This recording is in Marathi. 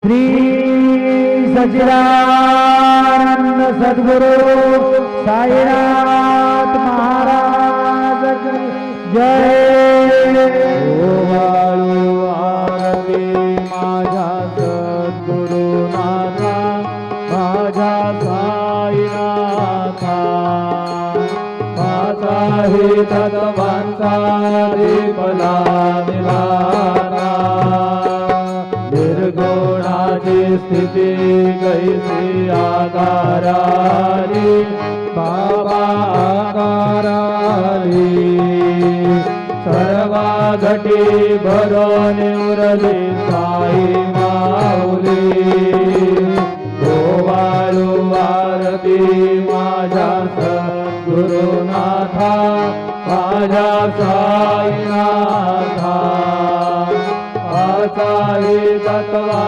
श्री सच्चिदानंद सद्गुरु साईनाथ महाराज की जय। ओवाळू आरती माझ्या सद्गुरुनाथा माझ्या साईनाथा माझा हे तत्वांचा दीपला दिलाना निर्गुणाची स्थिती कैसी आकाराली बाबा आकाराली सर्वा घटी भरून उरली साई माऊली गोवाळू आरती माझ्या सद्गुरुनाथा माझ्या साईनाथा आचारी तत्वा